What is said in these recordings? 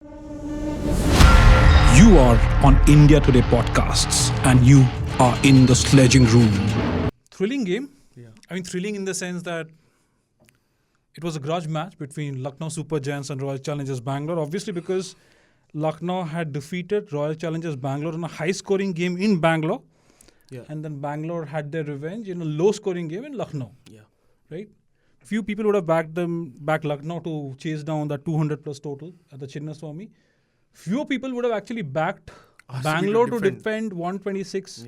You are on India Today podcasts and you are in the Sledging Room. Thrilling game. Yeah. I mean, thrilling in the sense that it was a grudge match between Lucknow Super Giants and Royal Challengers Bangalore. Obviously, because Lucknow had defeated Royal Challengers Bangalore in a high-scoring game in Bangalore. Yeah. And then Bangalore had their revenge in a low-scoring game in Lucknow. Yeah. Right? Few people would have backed Lucknow to chase down that 200 plus total at the Chinnaswamy. Few people would have actually backed Bangalore to defend 126,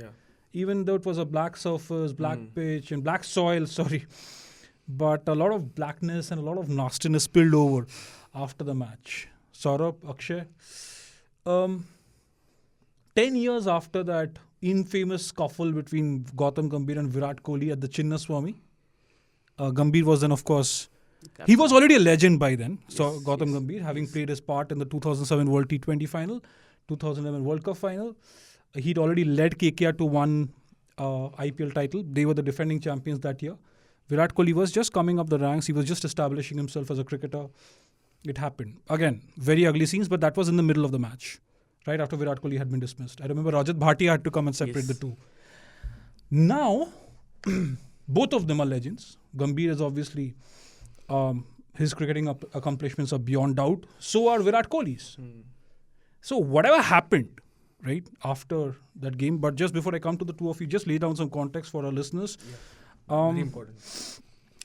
even though it was a black surface, black pitch and black soil, But a lot of blackness and a lot of nastiness spilled over after the match. Saurabh, Akshay, 10 years after that infamous scuffle between Gautam Gambhir and Virat Kohli at the Chinnaswamy, Gambhir was then, of course, he was already a legend by then. Gautam Gambhir, having played his part in the 2007 World T20 final, 2011 World Cup final. He'd already led KKR to one IPL title. They were the defending champions that year. Virat Kohli was just coming up the ranks. He was just establishing himself as a cricketer. It happened. Again, very ugly scenes, but that was in the middle of the match, right after Virat Kohli had been dismissed. I remember Rajat Bhatia had to come and separate the two. Now, both of them are legends. Gambhir is obviously... his cricketing accomplishments are beyond doubt. So are Virat Kohli's. So whatever happened, right, after that game, but just before I come to the two of you, just lay down some context for our listeners. Very important.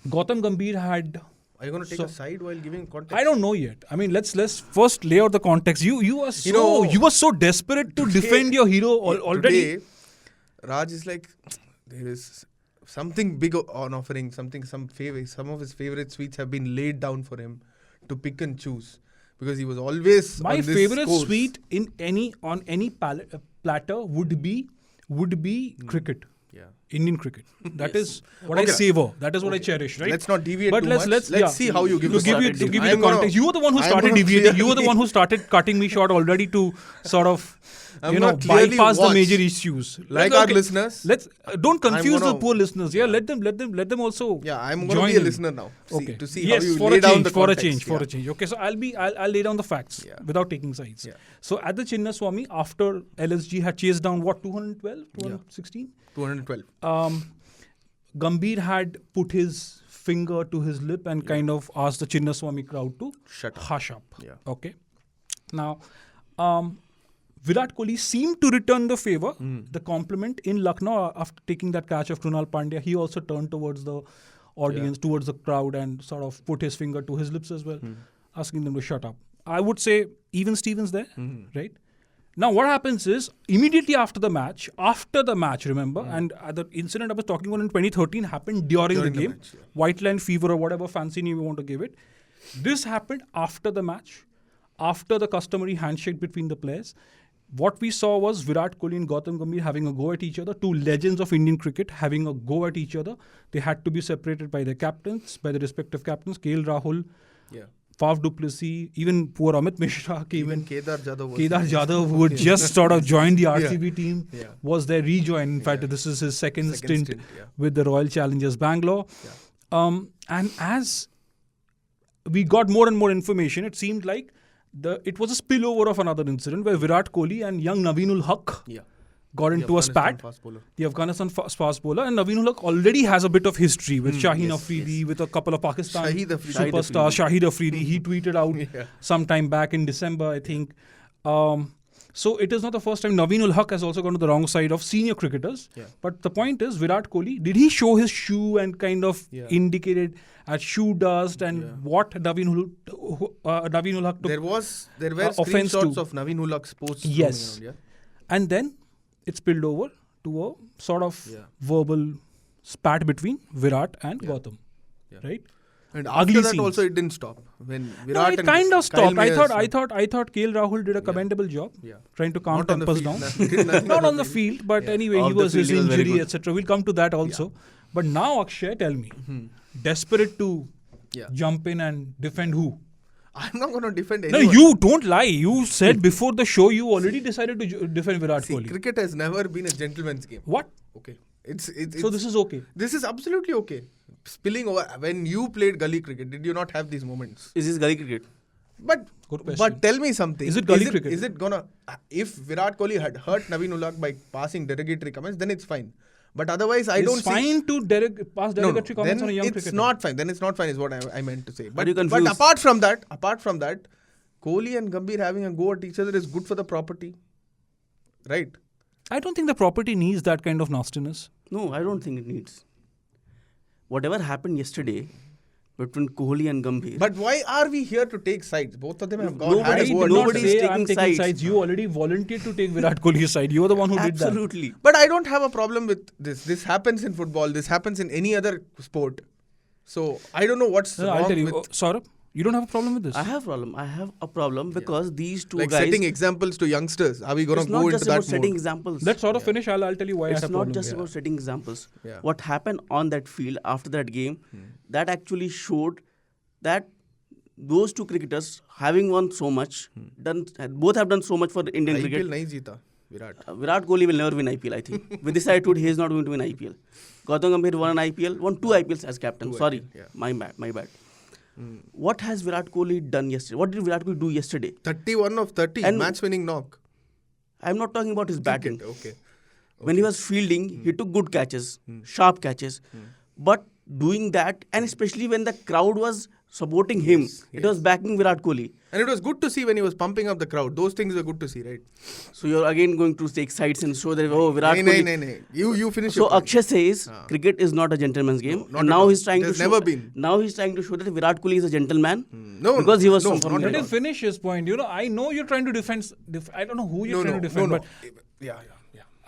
Gautam Gambhir had... Are you going to take a side while giving context? I don't know yet. I mean, let's first lay out the context. You were so desperate to defend your hero already. Today, Raj is like, there is something big on offering, some of his favorite sweets have been laid down for him to pick and choose, because he was always my on this favorite course. sweet on any platter would be cricket. Yeah. Indian cricket. That is what I savor. That is what I cherish, right? Let's not deviate but too let's, much. Let's see how you give to give you the context. You were the one who started deviating. You were the one who started cutting me short already to sort of bypass the major issues. Like our listeners. Let's don't confuse the poor listeners. Yeah, let them also. Yeah, I'm going to be a listener now. Okay. To see how you lay down the context. For a change. Okay, so I'll lay down the facts without taking sides. Yeah. So at the Chinnaswamy, after LSG had chased down 212, 216? 212. Gambhir had put his finger to his lip and kind of asked the Chinnaswamy crowd to hush up. Yeah. Okay. Now, Virat Kohli seemed to return the favor, the compliment in Lucknow after taking that catch of Krunal Pandya. He also turned towards the audience, towards the crowd, and sort of put his finger to his lips as well, asking them to shut up. I would say even Stevens there, right? Now, what happens is, immediately after the match, remember, and the incident I was talking about in 2013 happened during the game, match, White Line Fever or whatever fancy name you want to give it. This happened after the match, after the customary handshake between the players. What we saw was Virat Kohli and Gautam Gambhir having a go at each other, two legends of Indian cricket having a go at each other. They had to be separated by their captains, by the respective captains, Rahul, Faf du Plessis, even poor Amit Mishra, even Kedar Jadhav, who had just sort of joined the RCB team, was their rejoin. In fact, this is his second stint with the Royal Challengers Bangalore. And as we got more and more information, it seemed like it was a spillover of another incident where Virat Kohli and young Naveen-ul-Haq got into a spat. The Afghanistan fast bowler. And Naveen-ul-Haq already has a bit of history with Shaheen Afridi, with a couple of Pakistan superstars. Shahid Afridi, he tweeted out sometime back in December, I think. So it is not the first time. Naveen-ul-Haq has also gone to the wrong side of senior cricketers. But the point is, Virat Kohli, did he show his shoe and kind of indicated at shoe dust and what Naveen-ul-Haq took There were offense screenshots to. of Naveen-ul-Haq's posts. Yes. Around, And then it spilled over to a sort of verbal spat between Virat and Gautam. Right? And after that also it didn't stop. When Virat it kind of stopped. I thought KL Rahul did a commendable job trying to calm tempers down. Not on the field, but anyway, he was his injury, etc. We'll come to that also. But now, Akshay, tell me, desperate to jump in and defend who? I'm not going to defend anyone. No, you don't lie. You said before the show you already decided to defend Virat Kohli. Cricket has never been a gentleman's game. What? Okay. So this is okay? This is absolutely okay. Spilling over. When you played gully cricket, did you not have these moments? Is this gully cricket? But Good question. tell me something. Is it gully cricket? Is it gonna... If Virat Kohli had hurt Naveen-ul-Haq by passing derogatory comments, then it's fine. But otherwise, I don't It's fine to pass derogatory comments on a young it's cricketer. not fine. Then it's not fine is what I meant to say. Are you But confused? apart from that, Kohli and Gambhir having a go at each other is good for the property. Right? I don't think the property needs that kind of nastiness. No, I don't think it needs. Whatever happened yesterday between Kohli and Gambhir. But why are we here to take sides? Both of them have gone had a Nobody- go at nobody each is other. I'm taking taking sides. You already volunteered to take Virat Kohli's side. You were the one who did that. Absolutely. But I don't have a problem with this. This happens in football. This happens in any other sport. So I don't know what's No, wrong I'll tell you. with Saurabh, you don't have a problem with this? I have a problem because these two like guys... setting examples to youngsters. Are we going It's to not go just into about that setting mode? examples. Let's sort of finish. I'll tell you why I It's had a not problem. just Yeah. about setting examples. Yeah. What happened on that field after that game, that actually showed that those two cricketers, having won so much, both have done so much for Indian IPL cricket. nahi jeeta, Virat. Virat Kohli will never win IPL, I think. With this attitude, he is not going to win IPL. Gautam Gambhir won an IPL, won 2 IPLs as captain. Two Sorry, IPL, yeah. my bad. What has Virat Kohli done yesterday? What did Virat Kohli do yesterday? 31 of 30, And- match-winning knock. I'm not talking about his batting. Okay. When he was fielding, he took good catches, sharp catches. But doing that, and especially when the crowd was supporting him, it was backing Virat Kohli. And it was good to see when he was pumping up the crowd. Those things were good to see, right? So you're again going to take sides and show that, oh, Virat Kohli. No. You finish So your point. Akshay says cricket is not a gentleman's game. not And at now all. he's trying It to has show. never been. Now he's trying to show that Virat Kohli is a gentleman. No, because he was no, from not Let at him all. finish his point. I know you're trying to defend. I don't know who you're trying to defend, but Yeah.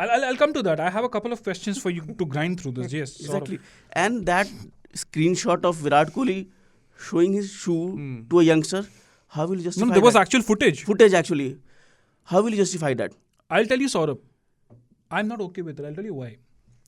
I'll come to that. I have a couple of questions for you to grind through this. Yes, Exactly. And that screenshot of Virat Kohli showing his shoe to a youngster, how will you justify No, there was that? actual footage. Footage actually. How will you justify that? I'll tell you, Saurabh. I'm not okay with it. I'll tell you why.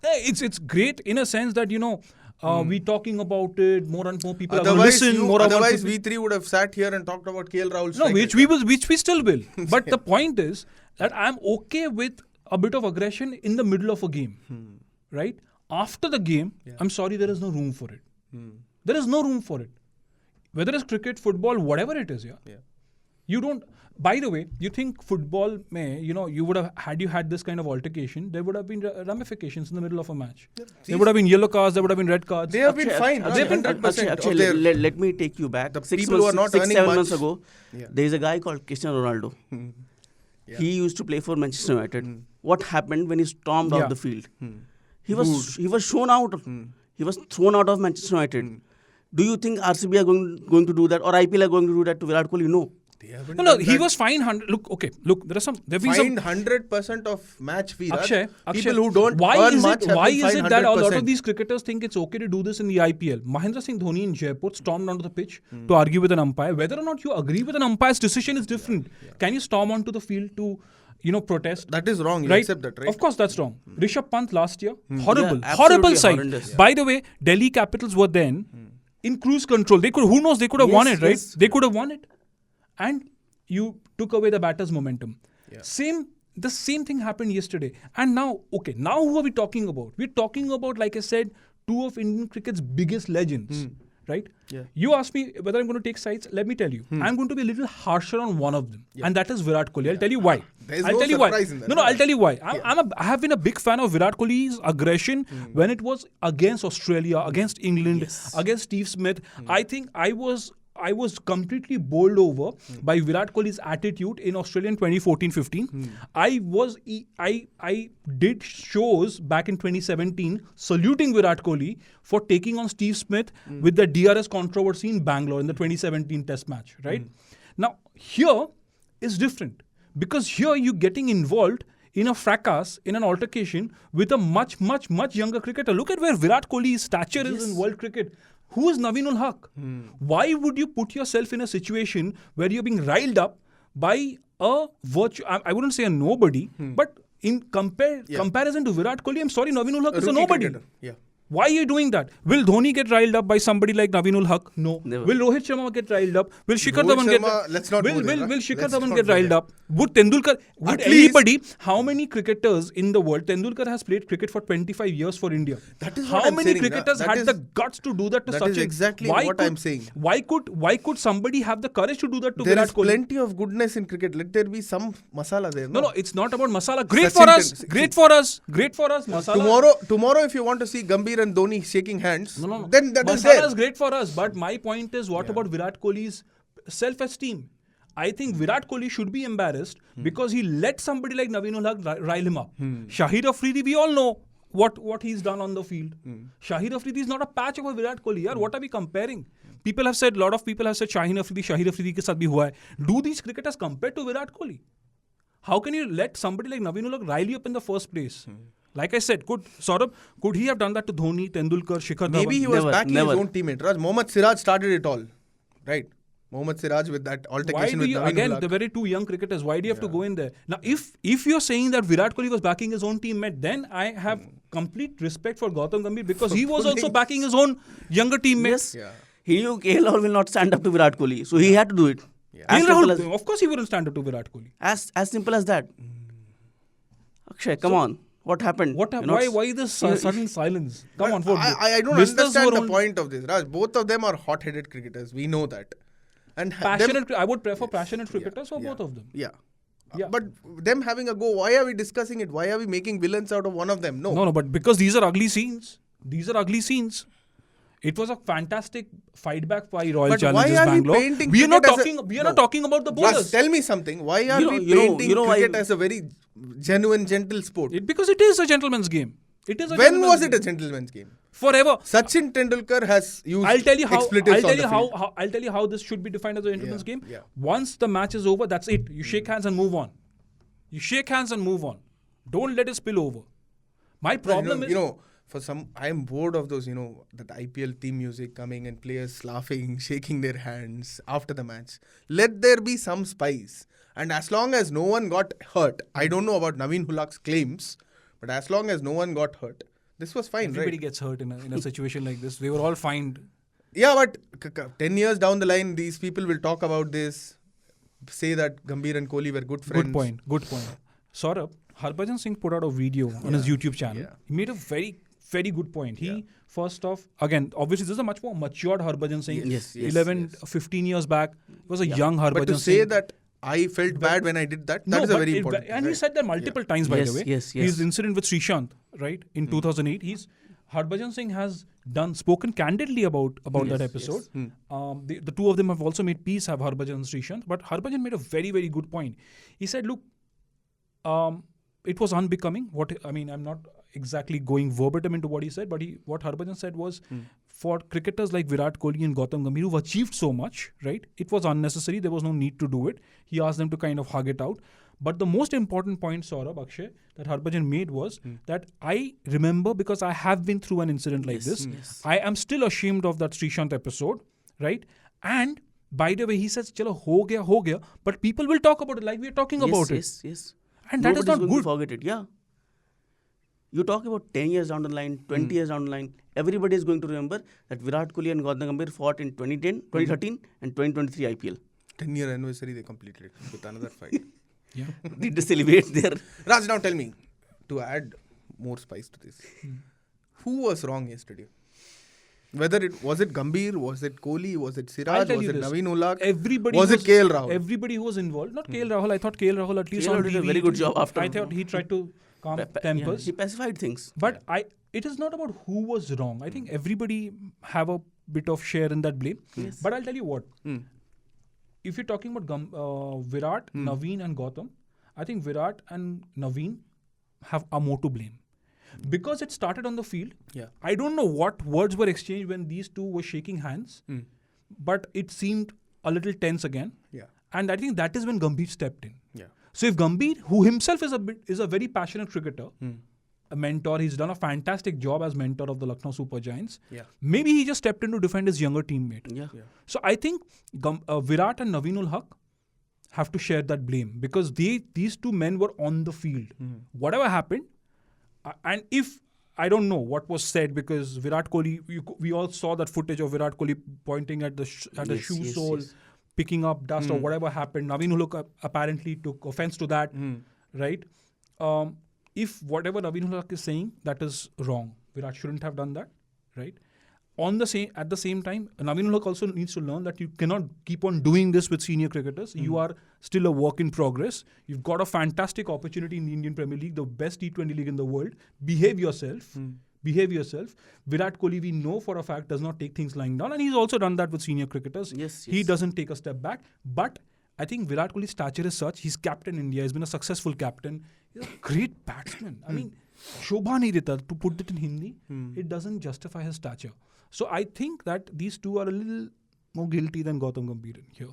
It's great in a sense that we talking about it. More and more people are going to listen. Otherwise, we three would have sat here and talked about KL Rahul. No, which we still will. But the point is that I'm okay with a bit of aggression in the middle of a game, right? After the game, I'm sorry, there is no room for it. There is no room for it. Whether it's cricket, football, whatever it is, you don't. By the way, you think football you would have had this kind of altercation, there would have been ramifications in the middle of a match. There would have been yellow cards, there would have been red cards. They have been fine. Akshay, 100% Akshay, of their... let me take you back. The 6 people who are not months, earning 7 much. months ago, Yeah. there is a guy called Cristiano Ronaldo. He used to play for Manchester United. What happened when he stormed off the field? He was shown out. He was thrown out of Manchester United. Do you think RCB are going to do that, or IPL are going to do that to Virat Kohli? No. No, he was fined 100. Look, there have been some. Fined 100% of match fee. Akshay, people who don't why earn is much it have why been is fined it that a lot 100%. of these cricketers think it's okay to do this in the IPL? Mahendra Singh Dhoni in Jaipur stormed onto the pitch to argue with an umpire. Whether or not you agree with an umpire's decision is different. Can you storm onto the field to protest? That is wrong. You Right? accept that, right? Of course, that's wrong. Rishabh Pant last year, Yeah, horrible absolutely side. horrendous. By the way, Delhi Capitals were then in cruise control. They could, who knows, they could have won it, right? Yes. They could have won it, and you took away the batter's momentum. The same thing happened yesterday. And now who are we talking about? We're talking about, like I said, two of Indian cricket's biggest legends, right? Yeah. You asked me whether I'm going to take sides. Let me tell you, I'm going to be a little harsher on one of them, and that is Virat Kohli. I'll tell you why. There's I'll no tell you why. surprise in that. No, I'll tell you why. I have been a big fan of Virat Kohli's aggression when it was against Australia, against England, against Steve Smith. I think I was completely bowled over by Virat Kohli's attitude in Australia in 2014-15. I did shows back in 2017 saluting Virat Kohli for taking on Steve Smith with the DRS controversy in Bangalore in the 2017 Test match. Right now, here is different because here you're getting involved in a fracas, in an altercation with a much younger cricketer. Look at where Virat Kohli's stature is in world cricket. Who is Naveen-ul-Haq? Why would you put yourself in a situation where you're being riled up by a virtue? I wouldn't say a nobody, but in comparison to Virat Kohli, I'm sorry, Naveen-ul-Haq is a Rookie nobody. cricketer. Yeah. Why are you doing that? Will Dhoni get riled up by somebody like Naveen-ul-Haq? No. Never. Will Rohit Sharma get riled up? Will Shikhar Rohit Dhawan Sharma, get... let's not go there, Will Shikhar let's Dhawan not get go riled there. up? Would Tendulkar... Would At least- anybody... How many cricketers in the world... Tendulkar has played cricket for 25 years for India. That is How what I'm many saying, cricketers that had is- the guts to do that to that Sachin? is exactly what I'm saying. Why could somebody have the courage to do that to There Virat is Kohli? plenty of goodness in cricket. Let there be some masala there. No, it's not about masala. Great Sachin for us. can- Great for us. Great for us. Masala. Tomorrow, if you want to see Gambhir and Dhoni shaking hands, No. then that is Masala there. is great for us. But my point is, what about Virat Kohli's self-esteem? I think Virat Kohli should be embarrassed because he let somebody like Naveen-ul-Haq rile him up. Shahid Afridi, we all know what he's done on the field. Shahid Afridi is not a patch over Virat Kohli. Yaar, what are we comparing? A lot of people have said Shahid Afridi ke saath bhi hua hai. Do these cricketers compare to Virat Kohli? How can you let somebody like Naveen-ul-Haq rile you up in the first place? Like I said, could he have done that to Dhoni, Tendulkar, Shikhar Dhawan? Maybe he was Never, backing never. his own teammate. Raj, Mohammad Siraj started it all. Right? Mohammad Siraj with that Why altercation do with you, Naveen-ul-Haq. again, the very two young cricketers, why do you have to go in there? Now, if you're saying that Virat Kohli was backing his own teammate, then I have complete respect for Gautam Gambhir because he was also backing his own younger teammates. Yes. Yeah. He knew KL will not stand up to Virat Kohli. So he had to do it. As, KL simple Rahul, of course he wouldn't stand up to Virat Kohli. as simple as that. Akshay, come on. What happened? You're not- Why this sudden silence? Come on, I don't listeners understand were the on- point of this. Raj, both of them are hot-headed cricketers. We know that. And I would prefer passionate cricketers for both of them. Yeah. Yeah. But them having a go, why are we discussing it? Why are we making villains out of one of them? No, but because these are ugly scenes. It was a fantastic fight back by Royal But Challengers why are we Bangalore. painting We are not cricket as talking. a- We are No. not talking about the Raj, bowlers. tell me something. Why are we you know painting why- cricket as a very genuine, gentle sport? Because it is a gentleman's game. It is. When was it a gentleman's game? Forever. Sachin Tendulkar has used I'll tell you how. expletives on the field. I'll tell you how this should be defined as a gentleman's game. yeah. Once the match is over, that's it. You shake hands and move on. Don't let it spill over. My problem is. For some, I am bored of those, that IPL theme music coming and players laughing, shaking their hands after the match. Let there be some spice. And as long as no one got hurt, I don't know about Naveen-ul-Haq's claims, but as long as no one got hurt, this was fine, Everybody right? gets hurt in a situation like this. They were all fined. Yeah, but 10 years down the line, these people will talk about this, say that Gambhir and Kohli were good friends. Good point. Saurabh, Harbhajan Singh put out a video on his YouTube channel. Yeah. He made a very, very good point. He, first off, again, obviously this is a much more matured Harbhajan Singh. Yes, 15 years back. He was a young Harbhajan But to Singh. say that I felt bad when I did that, that is a very important thing. And he said that multiple times, by the way. Yes. His incident with Srishant, right, in 2008. Harbhajan Singh has spoken candidly about that episode. The two of them have also made peace, have Harbhajan and Srishant. But Harbhajan made a very, very good point. He said, look, it was unbecoming. I'm not exactly going verbatim into what he said, but what Harbhajan said was, for cricketers like Virat Kohli and Gautam Gambhir who've achieved so much, right? It was unnecessary. There was no need to do it. He asked them to kind of hug it out. But the most important point, Saurabh, Akshay, that Harbhajan made was that I remember, because I have been through an incident like this. I am still ashamed of that Srishant episode, right? And by the way, he says, chalo, ho gaya, but people will talk about it like we are talking about it. Yes. And that is not going good. to forget it. Yeah. You talk about 10 years down the line, 20 years down the line, everybody is going to remember that Virat Kohli and Gautam Gambhir fought in 2013 and 2023 IPL. 10-year anniversary, they completed it with another fight. Yeah. Did they celebrate their... Raj, now tell me, to add more spice to this, who was wrong yesterday? Was it Gambhir, was it Kohli, was it I'll Siraj, tell was you it this. Naveen-ul-Haq, Everybody was it KL Rahul? Everybody who was involved. Not KL Rahul. I thought KL Rahul at least KL on did a TV, very good job after. I thought he tried to calm tempers. He pacified things. But it is not about who was wrong. I think everybody have a bit of share in that blame. Yes. But I'll tell you what. If you're talking about Virat, Naveen and Gautam, I think Virat and Naveen are more to blame. Because it started on the field. Yeah. I don't know what words were exchanged when these two were shaking hands. But it seemed a little tense again. Yeah. And I think that is when Gambhir stepped in. Yeah. So if Gambhir, who himself is a very passionate cricketer, a mentor, he's done a fantastic job as mentor of the Lucknow Super Giants. Yeah. Maybe he just stepped in to defend his younger teammate. Yeah. So I think Virat and Naveen-ul-Haq have to share that blame because these two men were on the field. Whatever happened, and if I don't know what was said because Virat Kohli, we all saw that footage of Virat Kohli pointing at the shoe sole, picking up dust or whatever happened. Naveen-ul-Haq apparently took offense to that, right? If whatever Naveen-ul-Haq is saying, that is wrong. Virat shouldn't have done that, right? At the same time, Naveen-ul-Haq also needs to learn that you cannot keep on doing this with senior cricketers. You are still a work in progress. You've got a fantastic opportunity in the Indian Premier League, the best T20 league in the world. Behave yourself. Behave yourself. Virat Kohli, we know for a fact, does not take things lying down. And he's also done that with senior cricketers. Yes. He doesn't take a step back. But I think Virat Kohli's stature is such. He's captain India. He's been a successful captain. He's a great batsman. I mean, Shobha nahi deta, to put it in Hindi, it doesn't justify his stature. So I think that these two are a little more guilty than Gautam Gambhir here.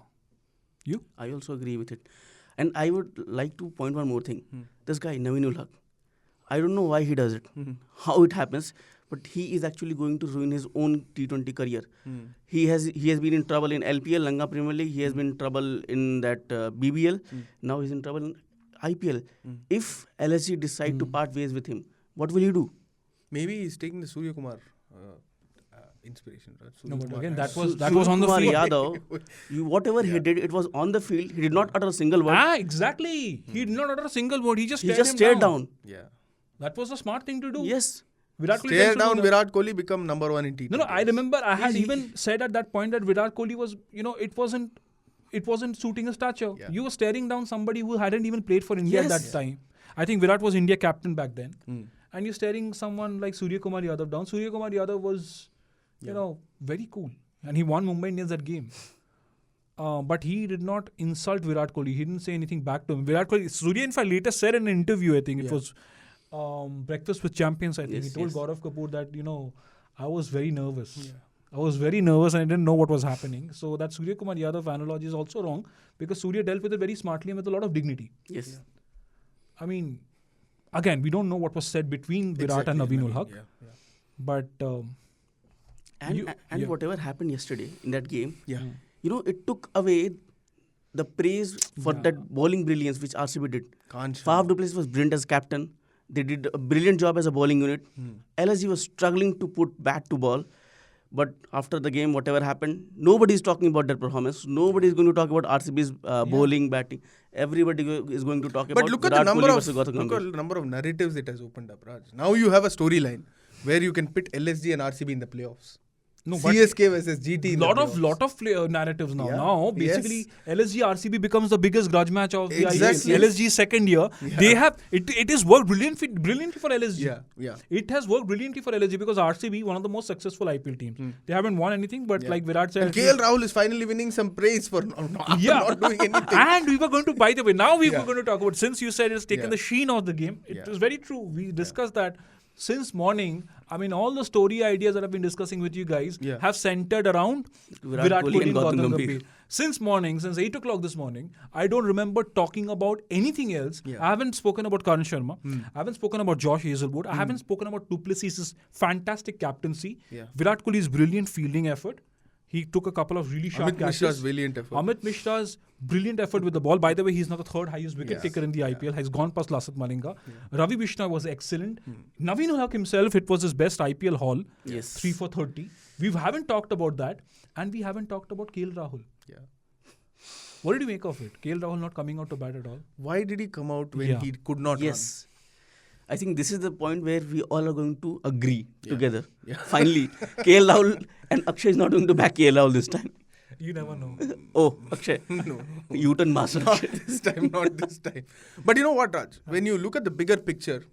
You? I also agree with it. And I would like to point one more thing. This guy, Naveen-ul-Haq, I don't know why he does it, how it happens, but he is actually going to ruin his own T20 career. He has been in trouble in LPL, Langa Premier League. He has been in trouble in that BBL. Now he's in trouble in IPL. If LSG decide to part ways with him, what will he do? Maybe he's taking the Surya Kumar inspiration. Right? No, but Kumar again, has- that was on the Kumar field. Yadav, whatever he did, it was on the field. He did not utter a single word. Exactly. He did not utter a single word. He just He stared just him stared down. Yeah. That was a smart thing to do. Yes. Virat Kohli Stare tends to do down that. Virat Kohli, become number one in T20. No, I remember I had even said at that point that Virat Kohli was, it wasn't suiting his stature. Yeah. You were staring down somebody who hadn't even played for India at Yes. that time. I think Virat was India captain back then. And you're staring someone like Surya Kumar Yadav down. Surya Kumar Yadav was, very cool. And he won Mumbai Indians that game. But he did not insult Virat Kohli. He didn't say anything back to him. Virat Kohli, Surya in fact later said in an interview, I think it was Breakfast with Champions, I think. He told Gaurav Kapoor that, I was very nervous. Yeah. I was very nervous and I didn't know what was happening. So that Surya Kumar Yadav analogy is also wrong because Surya dealt with it very smartly and with a lot of dignity. Yes. Yeah. I mean, again, we don't know what was said between Virat and Naveen-ul-Haq. Yeah. But And whatever happened yesterday in that game, Yeah. It took away the praise for that bowling brilliance which RCB did. Can't Faf du Plessis was brilliant as captain. They did a brilliant job as a bowling unit. LSG was struggling to put bat to ball. But after the game, whatever happened, nobody is talking about their performance. Nobody is going to talk about RCB's bowling, batting. Everybody is going to talk about But look at Virat the number Kohli of versus Gautam Gambhir. number of narratives it has opened up, Raj. Now you have a storyline where you can pit LSG and RCB in the playoffs. no, but CSK versus GT. in the lot playoffs. of narratives now. Yeah. Now, basically, LSG RCB becomes the biggest grudge match of the Exactly. IPL. LSG second year. They have it is worked brilliantly for LSG. Yeah. It has worked brilliantly for LSG because RCB, one of the most successful IPL teams. They haven't won anything, but like Virat said, And KL Rahul is finally winning some praise for not doing anything. And we were going to, by the way, now we were going to talk about, since you said it's taken Yeah. the sheen of the game, it is very true. We discussed that since morning. I mean, all the story ideas that I've been discussing with you guys have centered around Virat Kohli and Gautam Gambhir. Since morning, since 8 o'clock this morning, I don't remember talking about anything else. I haven't spoken about Karan Sharma. I haven't spoken about Josh Hazelwood. I haven't spoken about du Plessis' fantastic captaincy. Virat Kohli's brilliant fielding effort. He took a couple of really sharp Amit catches. Mishra's brilliant effort. Amit Mishra's brilliant effort with the ball. By the way, he's now the third highest wicket taker in the IPL. He's gone past Lasat Malinga. Ravi Vishna was excellent. Naveen-ul-Haq himself, it was his best IPL haul. Yes. 3 for 30. We haven't talked about that. And we haven't talked about KL Rahul. Yeah. What did you make of it? KL Rahul not coming out to bat at all? Why did he come out when he could not Yes. I think this is the point where we all are going to agree together. Yeah. Finally, KL Rahul and Akshay is not going to back KL Rahul this time. You never know. Oh, Akshay. No. U-turn master. Not this time, not this time. But you know what, Raj? When you look at the bigger picture,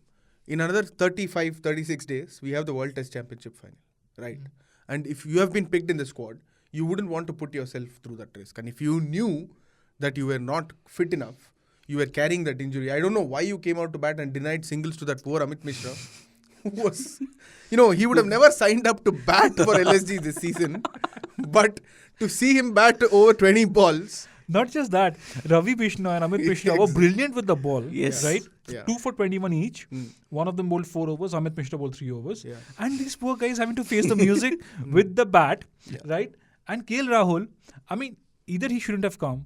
in another 35, 36 days, we have the World Test Championship final, right? And if you have been picked in the squad, you wouldn't want to put yourself through that risk. And if you knew that you were not fit enough, you were carrying that injury. I don't know why you came out to bat and denied singles to that poor Amit Mishra, who was, he would have never signed up to bat for LSG this season. But to see him bat over 20 balls. Not just that, Ravi Vishna and Amit Mishra were brilliant with the ball. Yes. Right? Yeah. 2 for 21 each. One of them bowled 4 overs. Amit Mishra bowled 3 overs. And these poor guys having to face the music with the bat. Right? And KL Rahul, I mean, either he shouldn't have come.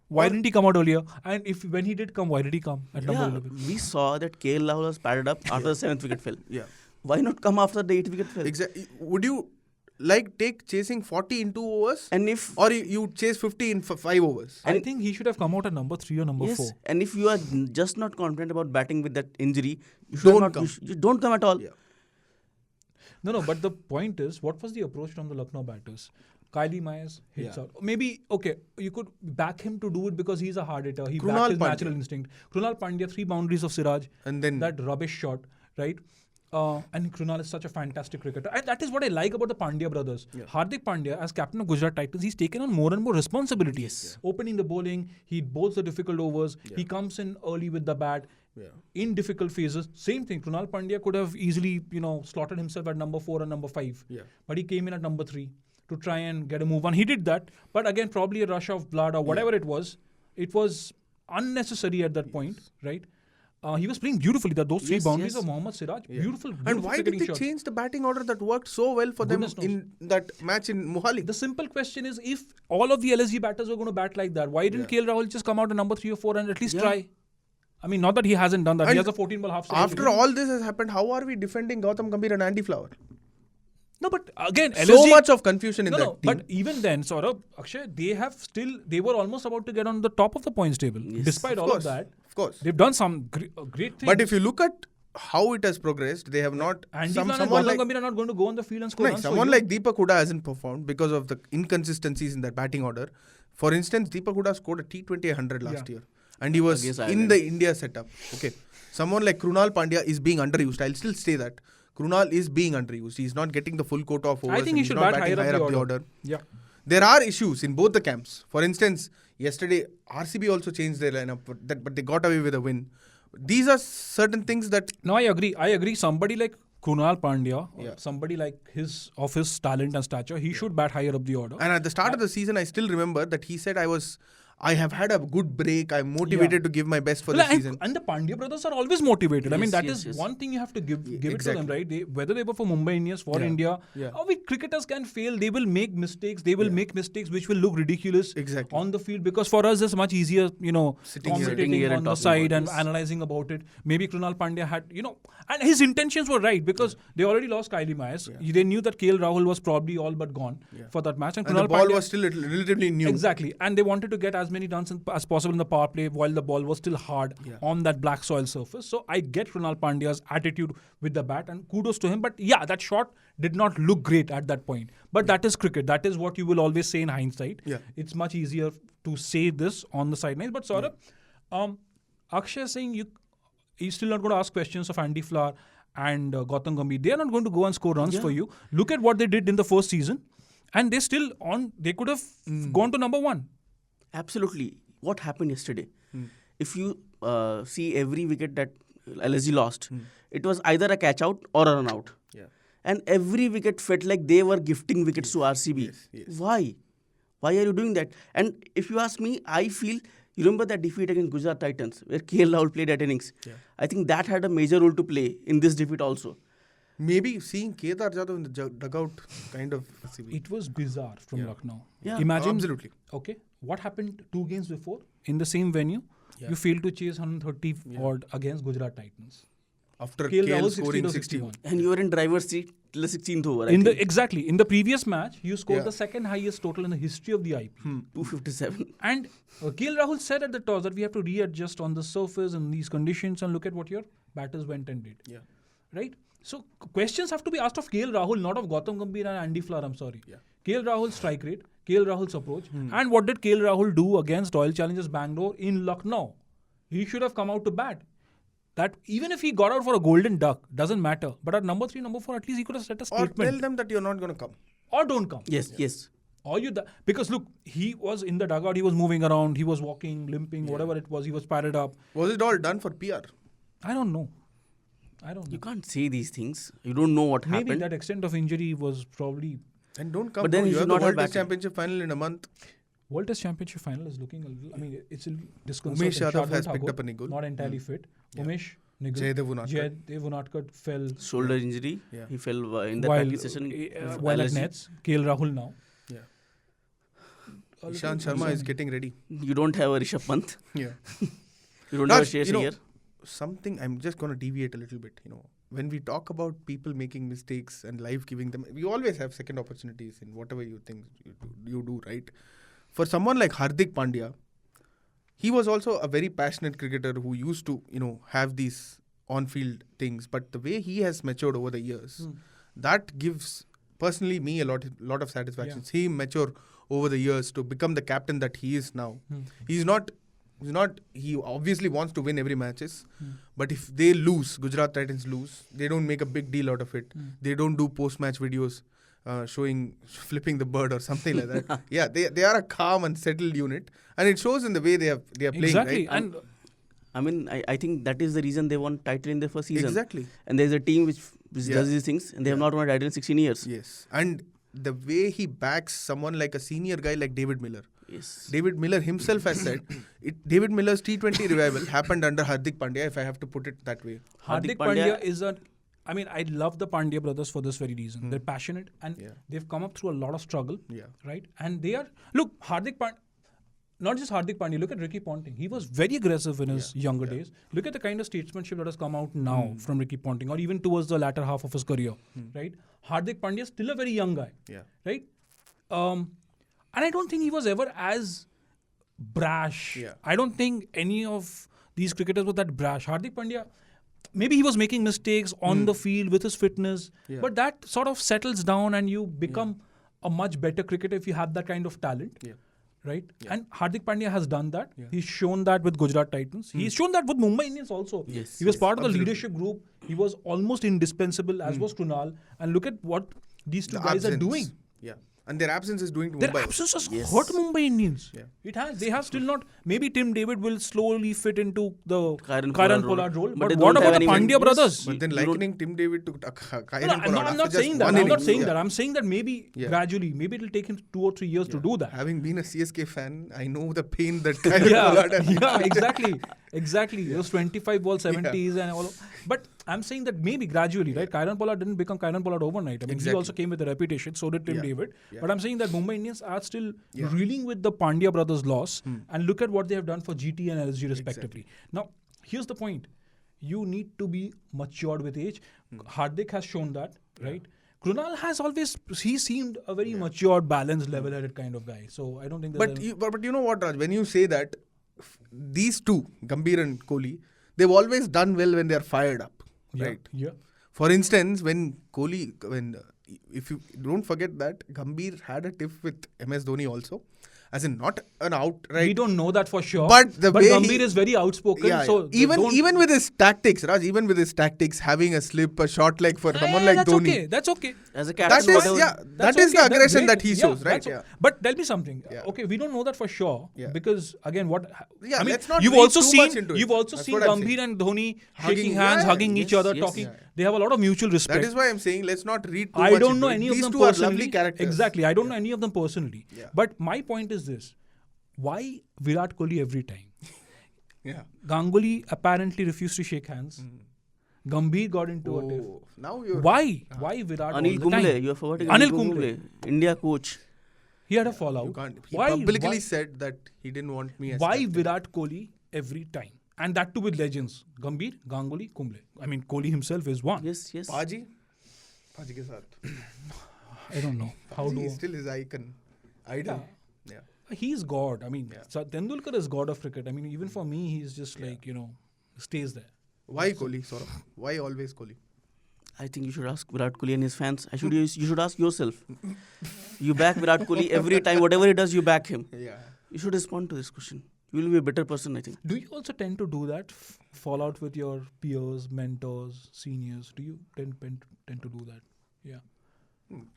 Why didn't he come out earlier? And when he did come, why did he come at number 11? We saw that KL Rahul was padded up after the 7th wicket fell. Yeah. Why not come after the 8-wicket fell? Exactly. Would you like take chasing 40 in 2 overs? And if Or you chase 50 in 5 overs? I think he should have come out at number 3 or number 4. and if you are just not confident about batting with that injury, you should Don't not come. You don't come at all. Yeah. No, but the point is, what was the approach from the Lucknow batters? Kylie Myers hits out. Maybe, okay, you could back him to do it because he's a hard hitter. He Krunal backed his Pandya. natural instinct. Krunal Pandya, 3 boundaries of Siraj. And then That rubbish shot, right? And Krunal is such a fantastic cricketer. And that is what I like about the Pandya brothers. Yeah. Hardik Pandya, as captain of Gujarat Titans, he's taken on more and more responsibilities. Opening the bowling, he bowls the difficult overs. He comes in early with the bat. In difficult phases, same thing. Krunal Pandya could have easily, slotted himself at number 4 or number 5. But he came in at number 3 to try and get a move on. He did that. But again, probably a rush of blood or whatever it was unnecessary at that point, right? He was playing beautifully. Those 3 boundaries of Mohammad Siraj, beautiful and why did cricketing they shots. change the batting order that worked so well for them Goodness knows. in that match in Mohali? The simple question is, if all of the LSG batters were going to bat like that, why didn't KL Rahul just come out at number 3 or 4 and at least try? I mean, not that he hasn't done that. He And has a 14-ball half century. After all this has happened, how are we defending Gautam Gambhir and Andy Flower? No, but again, LSG, So much of confusion in that team. But even then, Saurabh, Akshay, they were almost about to get on the top of the points table. Despite all of that, Of course. they've done some great things. But if you look at how it has progressed, they have not. Andy Flower and someone Gautam like, Gambhir are not going to go on the field and score runs for someone you. like Deepak Hooda hasn't performed because of the inconsistencies in that batting order. For instance, Deepak Hooda scored a T20 100 last year. And he was Against in Ireland. the India setup. Okay. Someone like Krunal Pandya is being underused. I'll still say that. Krunal is being underused. He's not getting the full quota of overs. I think he and should he's not bat batting higher up the order. Yeah. There are issues in both the camps. For instance, yesterday RCB also changed their lineup, but they got away with a win. These are certain things that. No, I agree. Somebody like Krunal Pandya, somebody like his talent and stature, he should bat higher up the order. And at the start of the season, I still remember that he said, I have had a good break. I'm motivated to give my best for the season. And the Pandya brothers are always motivated. I mean, that Yes, is yes. one thing you have to give it to exactly. them, right? Whether they were for Mumbai Indians, for India, cricketers can fail. They will make mistakes. They will make mistakes which will look ridiculous Exactly. on the field, because for us it's much easier, Sitting commentating here and on the talking side about and this. analyzing about it. Maybe Krunal Pandya had, and his intentions were right, because they already lost Kylie Myers. They knew that KL Rahul was probably all but gone for that match. And And Krunal the ball Pandya, was still relatively new. exactly. And they wanted to get as many runs as possible in the power play while the ball was still hard on that black soil surface. So I get Krunal Pandya's attitude with the bat, and kudos to him. But yeah, that shot did not look great at that point. But that is cricket. That is what you will always say in hindsight. Yeah. It's much easier to say this on the sidelines. But Saurabh, Akshay is saying he's still not going to ask questions of Andy Flower and Gautam Gambhir. They are not going to go and score runs for you. Look at what they did in the first season. And they still they could have gone to number 1. Absolutely. What happened yesterday? If you see every wicket that LSG lost, it was either a catch out or a run out. Yeah. And every wicket felt like they were gifting wickets to RCB. Yes. Why? Why are you doing that? And if you ask me, I feel, you remember that defeat against Gujarat Titans where KL Rahul played that innings? Yeah. I think that had a major role to play in this defeat also. Maybe seeing Kedar Jadhav in the dugout kind of. It was bizarre from Lucknow. Yeah. Imagine, Absolutely. okay, what happened 2 games before in the same venue? You failed to chase 130 odd against Gujarat Titans. After KL KL Rahul scoring 60 or 61. 61. And you were in driver's seat till the 16th over. I In think. the previous match, you scored the second highest total in the history of the IPL. 257. And KL Rahul said at the toss that we have to readjust on the surface in these conditions, and look at what your batters went and did. Yeah. Right? So questions have to be asked of KL Rahul, not of Gautam Gambhir and Andy Flower. I'm sorry. Yeah. KL Rahul's strike rate, KL Rahul's approach, and what did KL Rahul do against Royal Challengers Bangalore in Lucknow? He should have come out to bat. That even if he got out for a golden duck, doesn't matter. But at number 3, number 4, at least he could have set a Or statement. tell them that you're not going to come. Or don't come. Yes. Or because look, he was in the dugout, he was moving around, he was walking, limping, whatever it was, he was padded up. Was it all done for PR? I don't know. You can't say these things. You don't know what Maybe happened. that extent of injury was probably. And don't come. But then bro. he You should have the not have World Test batted. Championship final in a month. World Test Championship final is looking a little. I mean, it's a little disconcerting. Umesh Yadav Shardul has Thakur, picked up a niggle. Not entirely fit. Umesh, niggle. Jaydev Unadkat fell Shoulder injury. Yeah. He fell in the while, practice session. while at LSG. nets. KL Rahul now. Yeah. Ishant Sharma is getting ready. You don't have a Rishabh Pant. Yeah. You don't Raj, have a Shreyas Iyer. something, I'm just going to deviate a little bit. when we talk about people making mistakes and life giving them, we always have second opportunities in whatever you think you do, right? For someone like Hardik Pandya, he was also a very passionate cricketer who used to, have these on-field things. But the way he has matured over the years, that gives personally me a lot of satisfaction. Yeah. See him mature over the years to become the captain that he is now. He obviously wants to win every matches, but if they lose, Gujarat Titans lose, they don't make a big deal out of it. They don't do post-match videos showing flipping the bird or something like that. Yeah, they are a calm and settled unit, and it shows in the way they are playing. Exactly, Right? and I mean, I think that is the reason they won title in their first season. Exactly. And there's a team which does these things, and they have not won a title in 16 years. Yes, and the way he backs someone like a senior guy like David Miller. Yes. David Miller himself has said, David Miller's T20 revival happened under Hardik Pandya, if I have to put it that way. Hardik Pandya is I love the Pandya brothers for this very reason. They're passionate and they've come up through a lot of struggle. Yeah. Right? And they are, look, Hardik Pandya, not just Hardik Pandya, look at Ricky Ponting. He was very aggressive in his younger days. Look at the kind of statesmanship that has come out now from Ricky Ponting, or even towards the latter half of his career. Right? Hardik Pandya is still a very young guy. Yeah. Right? And I don't think he was ever as brash. Yeah. I don't think any of these cricketers were that brash. Hardik Pandya, maybe he was making mistakes on the field with his fitness, but that sort of settles down and you become a much better cricketer if you have that kind of talent. Yeah. Right? Yeah. And Hardik Pandya has done that. Yeah. He's shown that with Gujarat Titans. He's shown that with Mumbai Indians also. Yes, he was part of the absolutely. leadership group. He was almost indispensable, as was Krunal. And look at what these two guys are doing. Yeah. And their absence is doing to Their Mumbai. absence has hurt Mumbai Indians. Yeah. It has. They have still not. Maybe Tim David will slowly fit into the Kieran Pollard role. But But they what don't about have the any Pandya brothers? But then likening Tim David to Kieran No, Pollard I'm after not just saying that. one I'm not innings. saying that. I'm saying that maybe gradually, maybe it'll take him 2 or 3 years to do that. Having been a CSK fan, I know the pain that Kieran Pollard has. Exactly. Those 25 ball 70s and all. But I'm saying that maybe gradually, right? Kieran Pollard didn't become Kieran Pollard overnight. I mean, he also came with a reputation. So did Tim David. Yeah. But I'm saying that Mumbai Indians are still reeling with the Pandya brothers' loss. And look at what they have done for GT and LSG respectively. Now, here's the point. You need to be matured with age. Hardik has shown that, right? Krunal has always, he seemed a very matured, balanced, level-headed kind of guy. So I don't think But you know what, Raj? When you say that, these two, Gambhir and Kohli, they've always done well when they're fired up, right? Yeah. For instance, when Kohli, if you don't forget that Gambhir had a tiff with MS Dhoni also, as in not an outright. We don't know that for sure. But the way Gambhir is very outspoken. So even with his tactics, Raj, having a slip, a short leg for someone like that's Dhoni. Okay. That's okay. As a captain, That is the aggression that he shows, right? Yeah. But tell me something. Okay, we don't know that for sure because again, I mean, let's not you've read also too seen much into it. you've also That's seen what I'm Gambhir saying. and Dhoni Hugging, shaking hands, hugging each other, talking. They have a lot of mutual respect. That is why I'm saying let's not read too much. I don't know into any it. of These them two personally. are lovely characters. Exactly. I don't know any of them personally. Yeah. But my point is this. Why Virat Kohli every time? Yeah. Ganguly apparently refused to shake hands. Gambhir got into a tiff. Now you're Why Virat Anil all the Kumble, time? you are forgetting Anil Anil Kumble, India coach. He had a fallout. You can't. He Why publicly said that he didn't want me as why captain. Virat Kohli every time? And that too with legends. Gambhir, Ganguly, Kumble. I mean, Kohli himself is one. Yes. Paji ke saath. I don't know. How Paji do... is still his idol. Yeah. He's God. I mean, Tendulkar is God of cricket. I mean, even for me, he's just like, stays there. Why Kohli, Saurabh? Why always Kohli? I think you should ask Virat Kohli and his fans. You should ask yourself. You back Virat Kohli every time. Whatever he does, you back him. Yeah. You should respond to this question. You will be a better person, I think. Do you also tend to do that? Fall out with your peers, mentors, seniors? Do you tend to do that? Yeah.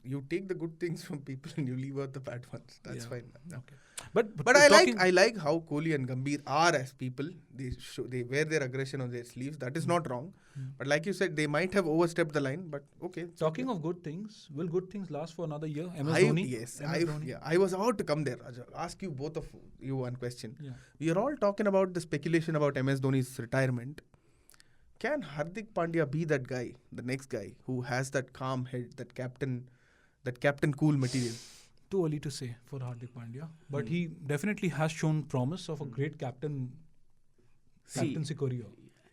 You take the good things from people and you leave out the bad ones. That's fine. Okay. But I like how Kohli and Gambhir are as people. They wear their aggression on their sleeves. That is not wrong. But like you said, they might have overstepped the line. But okay. Talking of good things, will good things last for another year? MS Dhoni? Dhoni? Yes. I was about to come there. I'll ask you both of you one question. Yeah. We are all talking about the speculation about MS Dhoni's retirement. Can Hardik Pandya be that guy, the next guy, who has that calm head, that captain cool material? Too early to say for Hardik Pandya, but he definitely has shown promise of a great captaincy career.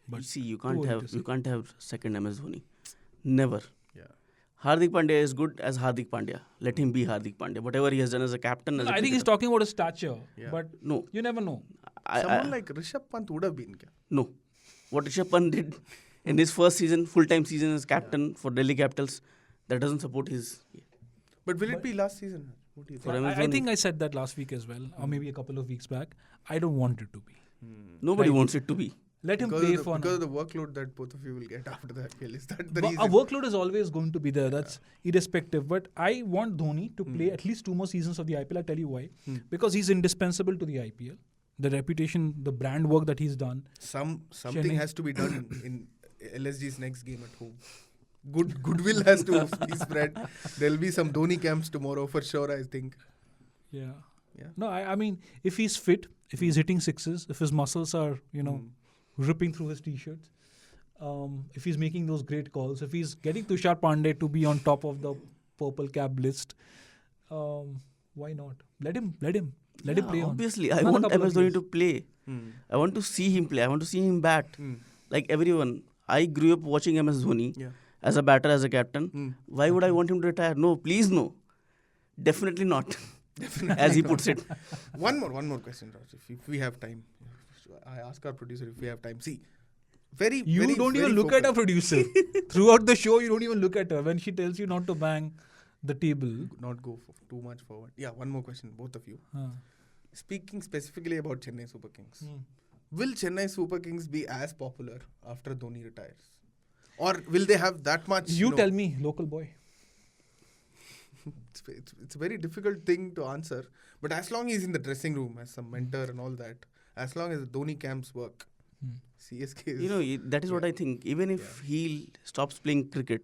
But you can't have second MS Dhoni. Never. Yeah. Hardik Pandya is good as Hardik Pandya. Let him be Hardik Pandya. Whatever he has done as a captain, as a I think he's cricketer. talking about his stature, Yeah. but No. you never know. Someone like Rishabh Pant would have been. Kya? No. What Rishabh Pant did in his first season, full-time season as captain for Delhi Capitals, that doesn't support his... But will it be last season? What do you For think? MS I Dhoni. think I said that last week as well, or maybe a couple of weeks back. I don't want it to be. Nobody Right. wants it to be. Let him Because play of the, for because now. of the workload that both of you will get after the IPL. Is that the But reason? our workload is always going to be there. That's irrespective. But I want Dhoni to play at least 2 more seasons of the IPL. I'll tell you why. Because he's indispensable to the IPL. The reputation, the brand work that he's done. Something Chennai. has to be done in LSG's next game at home. Goodwill has to be spread. There'll be some Dhoni camps tomorrow for sure, I think. Yeah. Yeah. No, I mean, if he's fit, if he's hitting sixes, if his muscles are, ripping through his t-shirts, if he's making those great calls, if he's getting Tushar Pandey to be on top of the purple cap list, why not? Let him play on. Obviously, I Another want couple of MS Dhoni years. to play. I want to see him play. I want to see him bat. Like everyone, I grew up watching MS Dhoni Yeah. as a batter, as a captain. Why would I want him to retire? No, please no. Definitely not. As he puts it. One more question, Raj, if we have time. I ask our producer if we have time. See, You don't even look at a producer. Throughout the show, you don't even look at her. When she tells you not to bang the table. Not go too much forward. Yeah, one more question, both of you. Uh, Speaking specifically about Chennai Super Kings, will Chennai Super Kings be as popular after Dhoni retires? Or will they have that much? you tell me, local boy. It's a very difficult thing to answer. But as long as he's in the dressing room as some mentor and all that, as long as the Dhoni camps work, CSK is... That is what I think. Even if he stops playing cricket,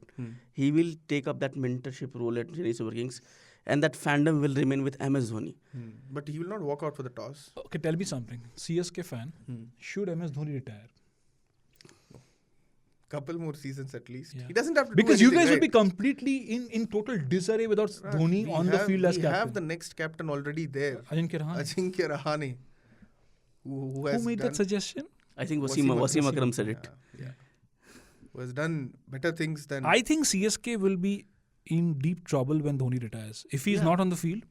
he will take up that mentorship role at Chennai Super Kings, and that fandom will remain with MS Dhoni. But he will not walk out for the toss. Okay, tell me something. CSK fan, should MS Dhoni retire? Couple more seasons at least. Yeah. He doesn't have to Because do you anything, guys will be right? completely in total disarray without Dhoni We on the field as We have the captain. next captain already there. Ajinkya Rahane. Ajinkya Rahane. Who has Who made done, that suggestion? I think Wasim Akram said it. Yeah. Who has done better things than... I think CSK will be in deep trouble when Dhoni retires. If he's not on the field.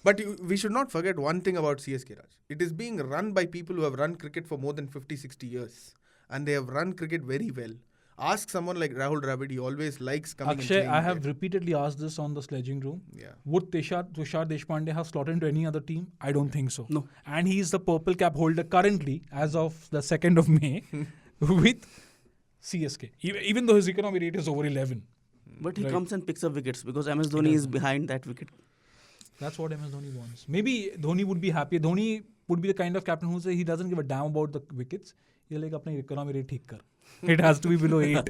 But we should not forget one thing about CSK, Raj. It is being run by people who have run cricket for more than 50, 60 years. And they have run cricket very well. Ask someone like Rahul Dravid, he always likes coming and Akshay, playing I have there. repeatedly asked this on the Sledging Room. Yeah. Would Tushar Deshpande have slotted into any other team? I don't think so. No. And he is the purple cap holder currently, as of the 2nd of May, with CSK. Even though his economy rate is over 11. But he Right. comes and picks up wickets because MS Dhoni is behind that wicket. That's what MS Dhoni wants. Maybe Dhoni would be happy. Dhoni would be the kind of captain who says he doesn't give a damn about the wickets. He'll like, apna economy rate theek kar. It has to be below 8.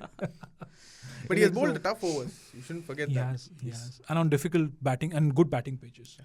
But he has bowled tough overs. You shouldn't forget that. Yes. And on difficult batting and good batting pitches.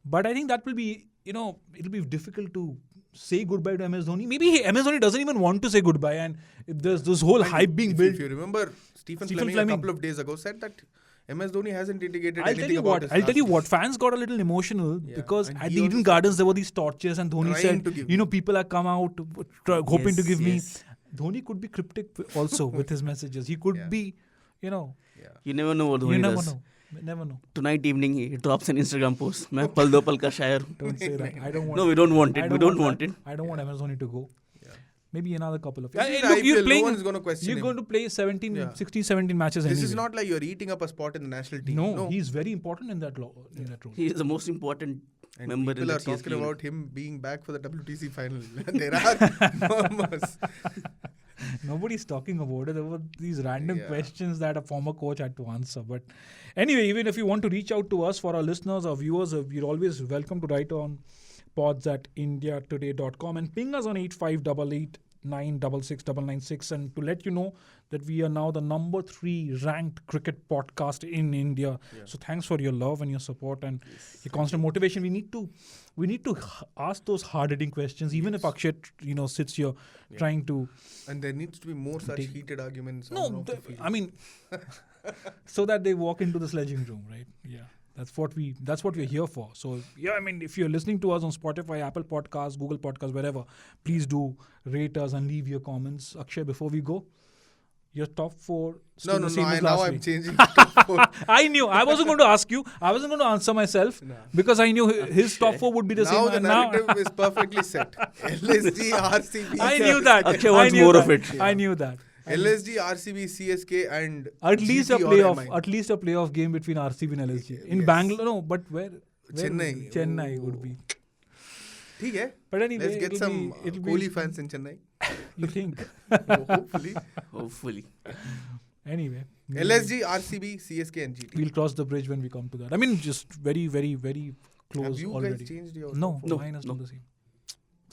But I think that will be, it'll be difficult to say goodbye to MS Dhoni. Maybe MS Dhoni doesn't even want to say goodbye, and there's this whole hype being built. If you remember, Stephen Stephen Fleming a Fleming. couple of days ago said that MS Dhoni hasn't indicated I'll anything tell you about what. his I'll tell last you match. what. Fans got a little emotional Yeah, because and at he the Eden also Gardens there were these torches, and Dhoni trying said, to give people have come out hoping to give me. Yes. Dhoni could be cryptic also with his messages. He could Yeah. be, Yeah. You never know what Dhoni you never does. know. Never know. Tonight evening he drops an Instagram post. मैं पल दो पल का शायर हूँ. Don't say that. I don't want. No, we don't want I it. We don't want that. it. I don't want MS Dhoni to go. Yeah. Maybe another couple of This years. is the Look, IPL, you're no playing. one is going to question You're him. going to play 16, Yeah. 17 matches This anyway. is not like you're eating up a spot in the national team. No, he's very important in that role. He is the most important And member in people the are CSK talking unit. about him being back for the WTC final. There are murmurs. Nobody's talking about it. There were these random Yeah. questions that a former coach had to answer. But anyway, even if you want to reach out to us, for our listeners or viewers, you're always welcome to write on pods@indiatoday.com and ping us on 8588 966 and to let you know that we are now the number 3 ranked cricket podcast in India. So thanks for your love and your support and your constant motivation. We need to ask those hard-hitting questions, even if Akshay, sits here trying to. And there needs to be more such heated arguments on No, off the field. I mean, so that they walk into the sledging room, right? Yeah. That's what we're here for. So yeah, I mean, if you're listening to us on Spotify, Apple Podcasts, Google Podcasts, wherever, please do rate us and leave your comments. Akshay, before we go, Your top 4 still No, the same as now last I'm week. changing the top 4. I knew. I wasn't going to ask you. I wasn't going to answer myself because I knew his top 4 would be the Now same. the And now narrative is perfectly set. LSG, RCB. I knew that. Akshay I wants knew more that. of it. I knew that. LSG, RCB, CSK and At least a GT or playoff. MI. At least a playoff game between RCB and LSG. In Yes. Bangalore, no, but where Chennai. Chennai would be. ठीक है. But anyway, Let's get some it'll Kohli fans in Chennai. You think? Hopefully. Anyway. LSG, RCB, CSK and GT. We'll cross the bridge when we come to that. I mean, just very, very, very close Have you already. guys changed your No, top four? mine is still the same.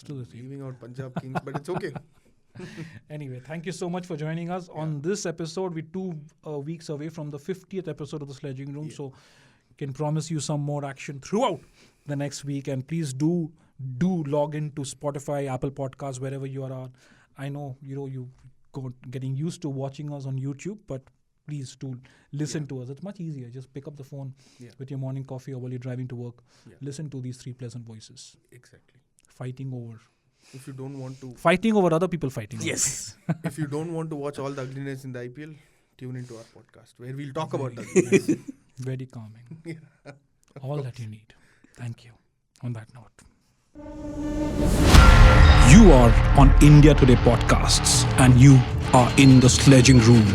Still the same. Leaving out Punjab Kings, but it's okay. Anyway, thank you so much for joining us on this episode. We're 2 weeks away from the 50th episode of the Sledging Room, so can promise you some more action throughout the next week. And please do log in to Spotify, Apple Podcasts, wherever you are on. I know you getting used to watching us on YouTube, but please do listen to us. It's much easier. Just pick up the phone with your morning coffee or while you're driving to work. Listen to these 3 pleasant voices. Exactly. Fighting over other people fighting. Yes. If you don't want to watch all the ugliness in the IPL, tune into our podcast where we'll talk about the ugliness. Very calming. All that you need. Thank you. On that note. You are on India Today Podcasts and you are in the Sledging Room.